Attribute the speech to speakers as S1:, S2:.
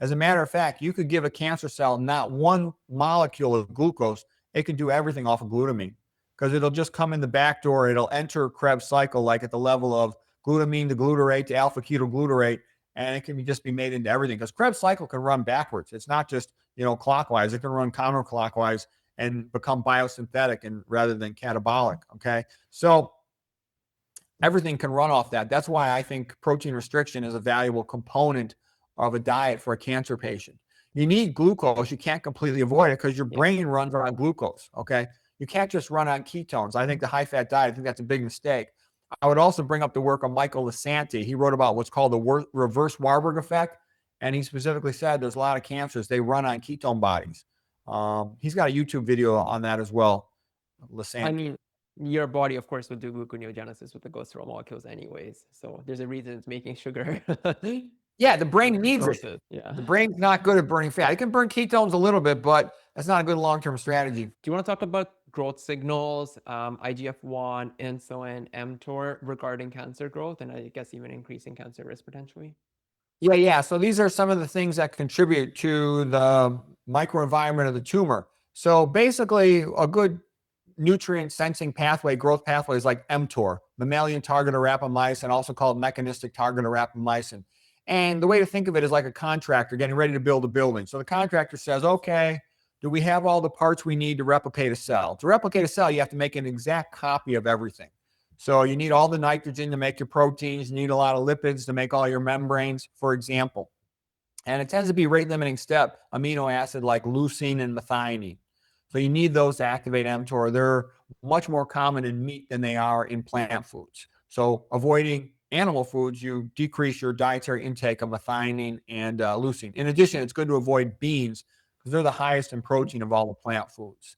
S1: As a matter of fact, you could give a cancer cell not one molecule of glucose. It can do everything off of glutamine because it'll just come in the back door. It'll enter Krebs cycle like at the level of glutamine to glutarate to alpha ketoglutarate, and it can just be made into everything because Krebs cycle can run backwards. It's not just, clockwise. It can run counterclockwise and become biosynthetic and rather than catabolic. Okay. So everything can run off that. That's why I think protein restriction is a valuable component of a diet for a cancer patient. You need glucose. You can't completely avoid it because your brain runs on glucose. Okay. You can't just run on ketones. I think the high fat diet, I think that's a big mistake. I would also bring up the work of Michael Lasanti. He wrote about what's called the reverse Warburg effect. And he specifically said there's a lot of cancers, they run on ketone bodies. He's got a YouTube video on that as well.
S2: I mean, your body, of course, will do gluconeogenesis with the glycerol molecules anyways. So there's a reason it's making sugar.
S1: Yeah, the brain needs it.
S2: Yeah.
S1: The brain's not good at burning fat. It can burn ketones a little bit, but that's not a good long-term strategy.
S2: Do you want to talk about growth signals, IGF-1, insulin, mTOR regarding cancer growth, and I guess even increasing cancer risk potentially?
S1: Yeah. So these are some of the things that contribute to the microenvironment of the tumor. So basically, a good nutrient sensing pathway, growth pathway is like mTOR, mammalian target of rapamycin, also called mechanistic target of rapamycin. And the way to think of it is like a contractor getting ready to build a building. So the contractor says, okay, do we have all the parts we need to replicate a cell? To replicate a cell, you have to make an exact copy of everything. So you need all the nitrogen to make your proteins. You need a lot of lipids to make all your membranes, for example. And it tends to be rate limiting step amino acid like leucine and methionine. So you need those to activate mTOR. They're much more common in meat than they are in plant foods. So avoiding animal foods, you decrease your dietary intake of methionine and leucine. In addition, it's good to avoid beans because they're the highest in protein of all the plant foods.